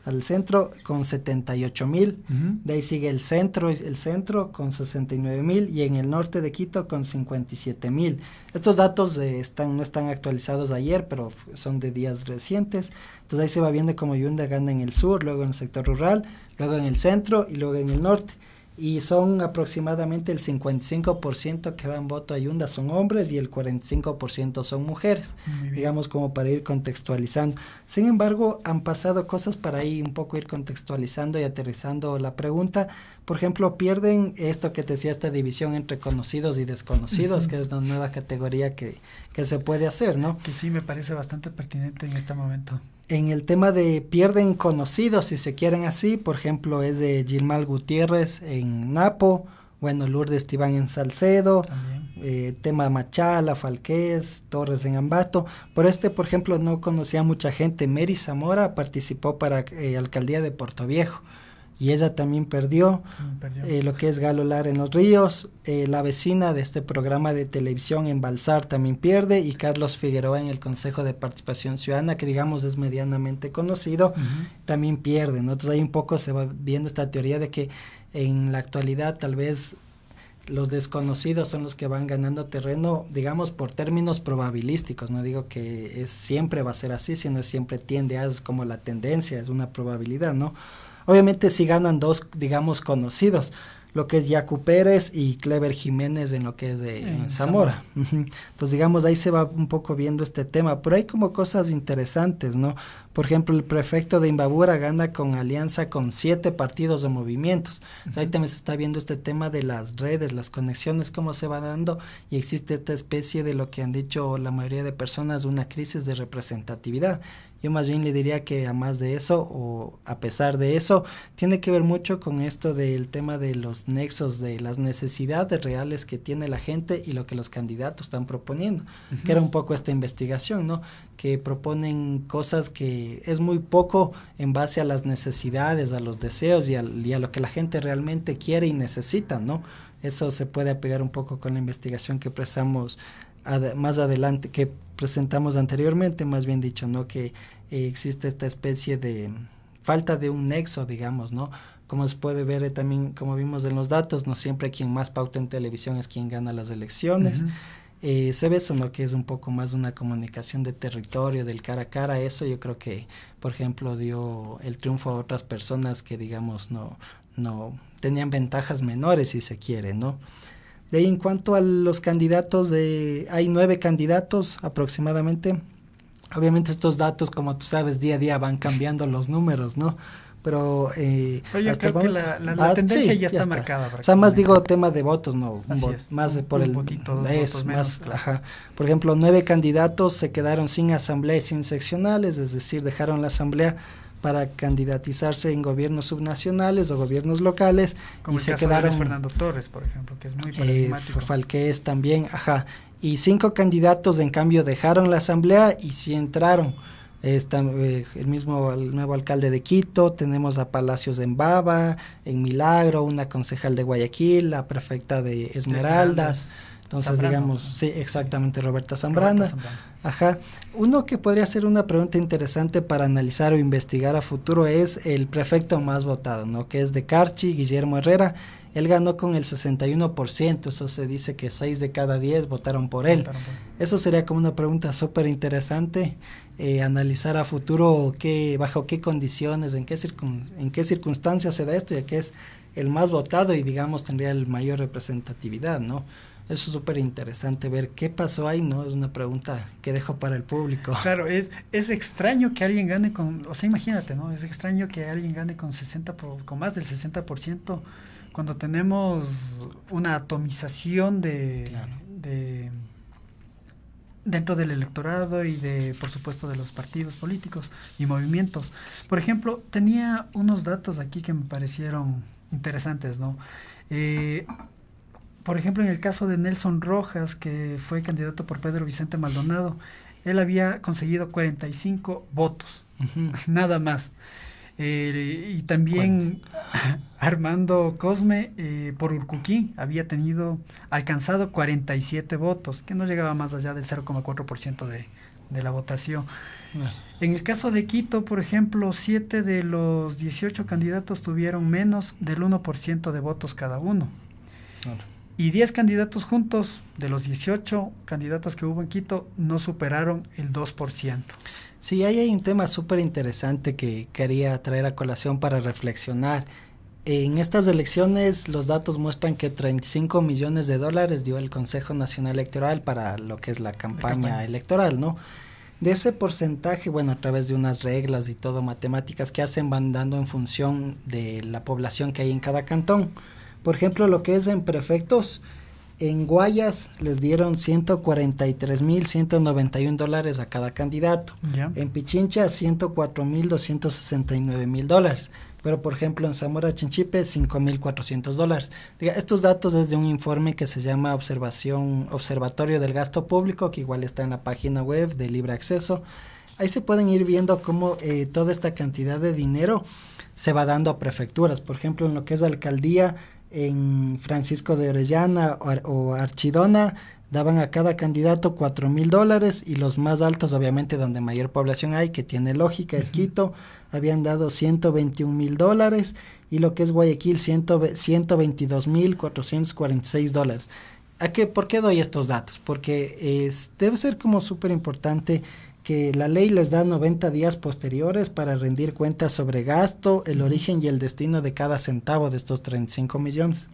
al centro, con 78,000, de ahí sigue el centro con 69,000, y en el norte de Quito con 57,000. Estos datos no están actualizados ayer, pero son de días recientes. Entonces ahí se va viendo cómo Yunda gana en el sur, luego en el sector rural, luego en el centro y luego en el norte. Y son aproximadamente el 55% que dan voto a Yunda son hombres y el 45% son mujeres, digamos, como para ir contextualizando. Sin embargo, han pasado cosas para ahí un poco ir contextualizando y aterrizando la pregunta. Por ejemplo, pierden esto que te decía, esta división entre conocidos y desconocidos, que es una nueva categoría que se puede hacer, ¿no? Que sí me parece bastante pertinente en este momento. En el tema de pierden conocidos, si se quieren así, por ejemplo, es de Gilmar Gutiérrez en Napo, bueno, Lourdes Tibán en Salcedo, tema Machala, Falqués, Torres en Ambato. Por ejemplo, no conocía mucha gente. Mary Zamora participó para alcaldía de Puerto Viejo y ella también perdió. Lo que es Galo Lara en Los Ríos, la vecina de este programa de televisión en Balsar también pierde, y Carlos Figueroa en el Consejo de Participación Ciudadana, que digamos es medianamente conocido, también pierde, ¿no? Entonces ahí un poco se va viendo esta teoría de que en la actualidad tal vez los desconocidos son los que van ganando terreno, digamos, por términos probabilísticos. No digo que siempre va a ser así, sino siempre tiende a, es como la tendencia, es una probabilidad, ¿no? Obviamente si ganan dos, digamos, conocidos, lo que es Yacu Pérez y Clever Jiménez en lo que es de Zamora. Entonces, digamos, ahí se va un poco viendo este tema, pero hay como cosas interesantes, ¿no? Por ejemplo, el prefecto de Imbabura gana con alianza con 7 partidos o movimientos. Ahí también se está viendo este tema de las redes, las conexiones, cómo se va dando, y existe esta especie de lo que han dicho la mayoría de personas, una crisis de representatividad. Yo más bien le diría que a más de eso, o a pesar de eso, tiene que ver mucho con esto del tema de los nexos, de las necesidades reales que tiene la gente y lo que los candidatos están proponiendo, que era un poco esta investigación, ¿no? Que proponen cosas que es muy poco en base a las necesidades, a los deseos y a lo que la gente realmente quiere y necesita, ¿no? Eso se puede apegar un poco con la investigación que presentamos más adelante, que presentamos anteriormente, más bien dicho, ¿no? Que existe esta especie de falta de un nexo, digamos, ¿no? Como se puede ver también, como vimos en los datos, no siempre quien más pauta en televisión es quien gana las elecciones. Se ve eso, ¿no? Que es un poco más una comunicación de territorio, del cara a cara. Eso yo creo que, por ejemplo, dio el triunfo a otras personas que, digamos, no tenían ventajas menores, si se quiere, ¿no? De ahí, en cuanto a los candidatos, hay 9 candidatos aproximadamente. Obviamente estos datos, como tú sabes, día a día van cambiando los números, ¿no? Pero yo creo que la tendencia sí, ya está marcada. O sea, más digo tema de votos, no, más por el poquito, votos menos, claro. Ajá. Por ejemplo, 9 candidatos se quedaron sin asamblea y sin seccionales, es decir, dejaron la asamblea para candidatizarse en gobiernos subnacionales o gobiernos locales, como y el se caso quedaron de Fernando Torres, por ejemplo, que es muy paradigmático. Falqués también, ajá. Y 5 candidatos en cambio dejaron la asamblea y sí entraron. Está el nuevo alcalde de Quito, tenemos a Palacios en Baba, en Milagro, una concejal de Guayaquil, la prefecta de Esmeraldas. Entonces, Zambrano. digamos, sí, exactamente, Roberta Zambrana. Ajá. Uno que podría ser una pregunta interesante para analizar o investigar a futuro es el prefecto más votado, ¿no? Que es de Carchi, Guillermo Herrera. Él ganó con el 61%, eso se dice que 6 de cada 10 votaron por él. Eso sería como una pregunta súper interesante, analizar a futuro bajo qué condiciones, en qué circunstancias se da esto, ya que es el más votado y, digamos, tendría el mayor representatividad, ¿no? Eso es súper interesante ver qué pasó ahí, ¿no? Es una pregunta que dejo para el público. Claro, es extraño que alguien gane o sea, imagínate, ¿no? Es extraño que alguien gane con más del 60%, cuando tenemos una atomización dentro del electorado y por supuesto, de los partidos políticos y movimientos. Por ejemplo, tenía unos datos aquí que me parecieron interesantes, ¿no? Por ejemplo, en el caso de Nelson Rojas, que fue candidato por Pedro Vicente Maldonado, él había conseguido 45 votos, nada más. Y también Armando Cosme, por Urcuquí, había alcanzado 47 votos, que no llegaba más allá del 0,4% de la votación. En el caso de Quito, por ejemplo, 7 de los 18 candidatos tuvieron menos del 1% de votos cada uno. Y 10 candidatos juntos, de los 18 candidatos que hubo en Quito, no superaron el 2%. Sí, ahí hay un tema súper interesante que quería traer a colación para reflexionar. En estas elecciones los datos muestran que $35 millones dio el Consejo Nacional Electoral para lo que es la campaña electoral, ¿no? De ese porcentaje, bueno, a través de unas reglas y todo, matemáticas que hacen, van dando en función de la población que hay en cada cantón. Por ejemplo, lo que es en prefectos, En Guayas les dieron $143,191 a cada candidato. Ya. En Pichincha, $104,269,000. Pero, por ejemplo, en Zamora Chinchipe, $5,400. Estos datos es de un informe que se llama Observatorio del Gasto Público, que igual está en la página web de libre acceso. Ahí se pueden ir viendo cómo toda esta cantidad de dinero se va dando a prefecturas. Por ejemplo, en lo que es alcaldía, en Francisco de Orellana o Archidona, daban a cada candidato $4,000, y los más altos, obviamente, donde mayor población hay, que tiene lógica, es Quito, habían dado $121,000, y lo que es Guayaquil, $122,446. ¿Por qué doy estos datos? Porque debe ser como súper importante que la ley les da 90 días posteriores para rendir cuentas sobre gasto, el origen y el destino de cada centavo de estos 35 millones.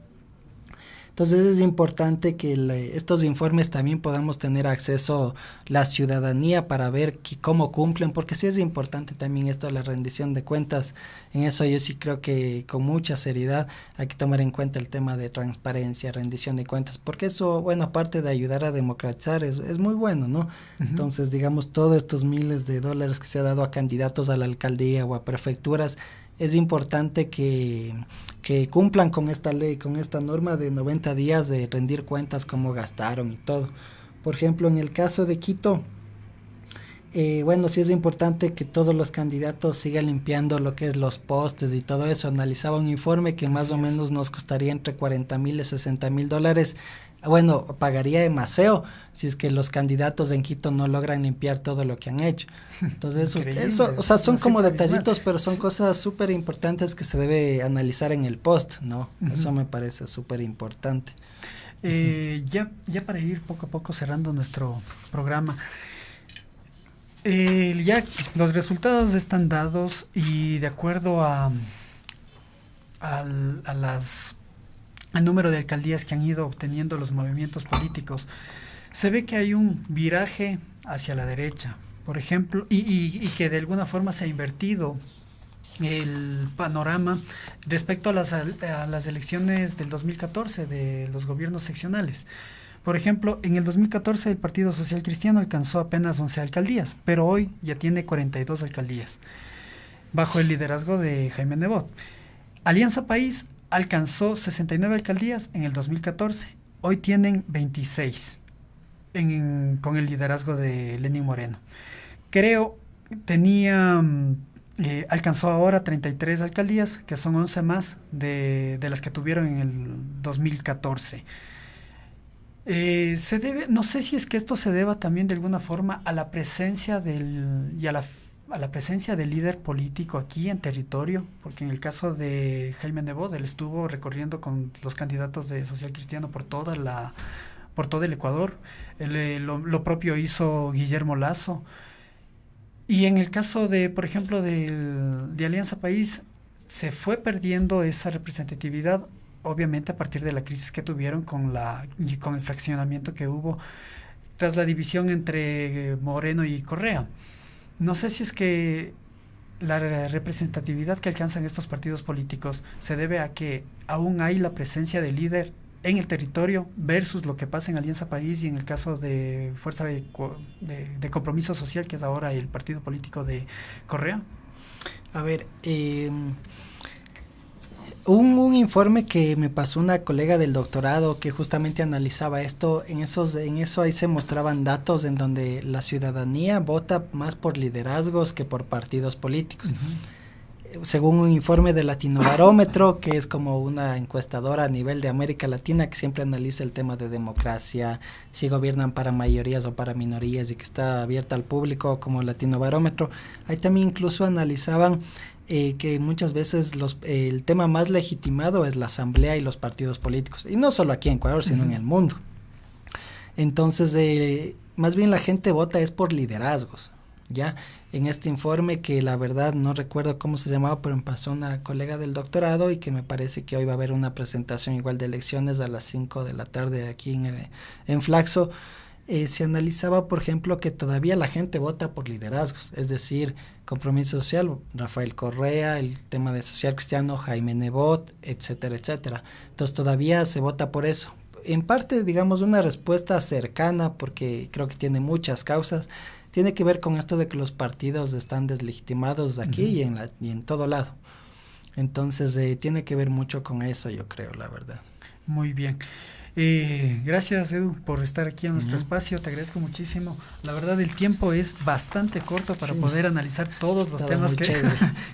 Entonces es importante que estos informes también podamos tener acceso la ciudadanía para ver cómo cumplen, porque sí es importante también esto de la rendición de cuentas. En eso yo sí creo que con mucha seriedad hay que tomar en cuenta el tema de transparencia, rendición de cuentas, porque eso, bueno, aparte de ayudar a democratizar, es muy bueno, ¿no? Entonces, digamos, todos estos miles de dólares que se ha dado a candidatos a la alcaldía o a prefecturas, es importante que cumplan con esta ley, con esta norma de 90 días de rendir cuentas, cómo gastaron y todo. Por ejemplo, en el caso de Quito, bueno, sí es importante que todos los candidatos sigan limpiando lo que es los postes y todo eso. Analizaba un informe que más o menos nos costaría entre $40,000 y $60,000. Bueno, pagaría de maceo si es que los candidatos en Quito no logran limpiar todo lo que han hecho. Entonces, eso, o sea, son como detallitos, pero son cosas súper importantes que se debe analizar en el post, ¿no? Eso me parece súper importante. Ya para ir poco a poco cerrando nuestro programa, ya los resultados están dados, y de acuerdo al número de alcaldías que han ido obteniendo los movimientos políticos, se ve que hay un viraje hacia la derecha, por ejemplo, y que de alguna forma se ha invertido el panorama respecto a las elecciones del 2014 de los gobiernos seccionales. Por ejemplo, en el 2014 el Partido Social Cristiano alcanzó apenas 11 alcaldías, pero hoy ya tiene 42 alcaldías, bajo el liderazgo de Jaime Nebot. Alianza País alcanzó 69 alcaldías en el 2014, hoy tienen 26, con el liderazgo de Lenín Moreno. Creo alcanzó ahora 33 alcaldías, que son 11 más de las que tuvieron en el 2014. No sé si es que esto se deba también de alguna forma a la presencia a la presencia del líder político aquí en territorio, porque en el caso de Jaime Nebot, él estuvo recorriendo con los candidatos de Social Cristiano por todo el Ecuador. Lo propio hizo Guillermo Lasso. Y en el caso de, por ejemplo, de Alianza País, se fue perdiendo esa representatividad, obviamente a partir de la crisis que tuvieron con el fraccionamiento que hubo tras la división entre Moreno y Correa. No sé si es que la representatividad que alcanzan estos partidos políticos se debe a que aún hay la presencia del líder en el territorio versus lo que pasa en Alianza País y en el caso de Fuerza de Compromiso Social, que es ahora el partido político de Correa. A ver, un informe que me pasó una colega del doctorado que justamente analizaba esto. En eso ahí se mostraban datos en donde la ciudadanía vota más por liderazgos que por partidos políticos. Según un informe de Latinobarómetro, que es como una encuestadora a nivel de América Latina que siempre analiza el tema de democracia, si gobiernan para mayorías o para minorías, y que está abierta al público como Latinobarómetro. Ahí también incluso analizaban que muchas veces el tema más legitimado es la asamblea y los partidos políticos, y no solo aquí en Ecuador, sino en el mundo. Entonces, más bien la gente vota es por liderazgos, ¿ya? En este informe, que la verdad no recuerdo cómo se llamaba, pero me pasó una colega del doctorado, y que me parece que hoy va a haber una presentación igual de elecciones a las 5 de la tarde aquí en Flaxo. Se analizaba, por ejemplo, que todavía la gente vota por liderazgos, es decir, Compromiso Social, Rafael Correa, el tema de Social Cristiano, Jaime Nebot, etcétera, etcétera. Entonces todavía se vota por eso. en parte, digamos, una respuesta cercana, porque creo que tiene muchas causas, tiene que ver con esto de que los partidos están deslegitimados aquí y en todo lado. Entonces, tiene que ver mucho con eso, yo creo, la verdad. Muy bien. Gracias, Edu, por estar aquí en nuestro espacio, te agradezco muchísimo. La verdad, el tiempo es bastante corto para poder analizar todos los temas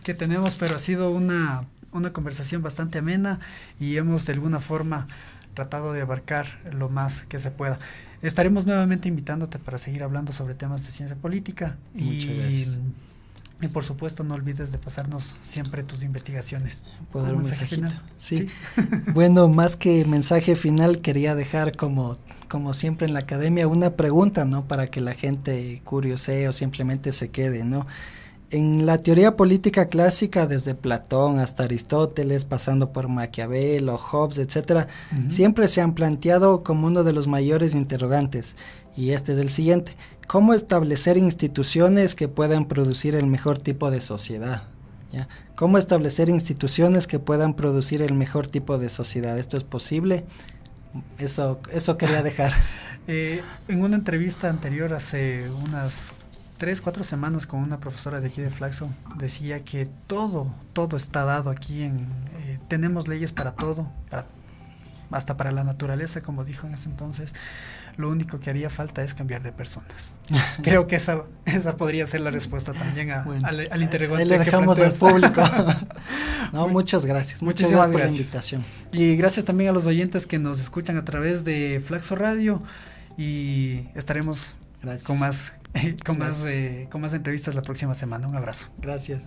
que tenemos, pero ha sido una conversación bastante amena y hemos de alguna forma tratado de abarcar lo más que se pueda. Estaremos nuevamente invitándote para seguir hablando sobre temas de ciencia política y por supuesto no olvides de pasarnos siempre tus investigaciones. ¿Puedo dar un mensaje final? Sí. Bueno, más que mensaje final, quería dejar como siempre en la academia una pregunta, ¿no? Para que la gente curiosee o simplemente se quede, ¿no? En la teoría política clásica, desde Platón hasta Aristóteles, pasando por Maquiavelo, Hobbes, etcétera, siempre se han planteado como uno de los mayores interrogantes, y este es el siguiente: ¿cómo establecer instituciones que puedan producir el mejor tipo de sociedad? ¿Ya? ¿Cómo establecer instituciones que puedan producir el mejor tipo de sociedad? ¿Esto es posible? Eso quería dejar. En una entrevista anterior, hace unas 3-4 semanas, con una profesora de aquí de Flaxo, decía que todo está dado aquí. Tenemos leyes para todo, hasta para la naturaleza, como dijo en ese entonces. Lo único que haría falta es cambiar de personas. Creo que esa podría ser la respuesta también al interrogante. Ahí le dejamos al público. No, muchas gracias. Muchísimas gracias por la invitación. Y gracias también a los oyentes que nos escuchan a través de Flaxo Radio, y estaremos con más entrevistas la próxima semana. Un abrazo. Gracias.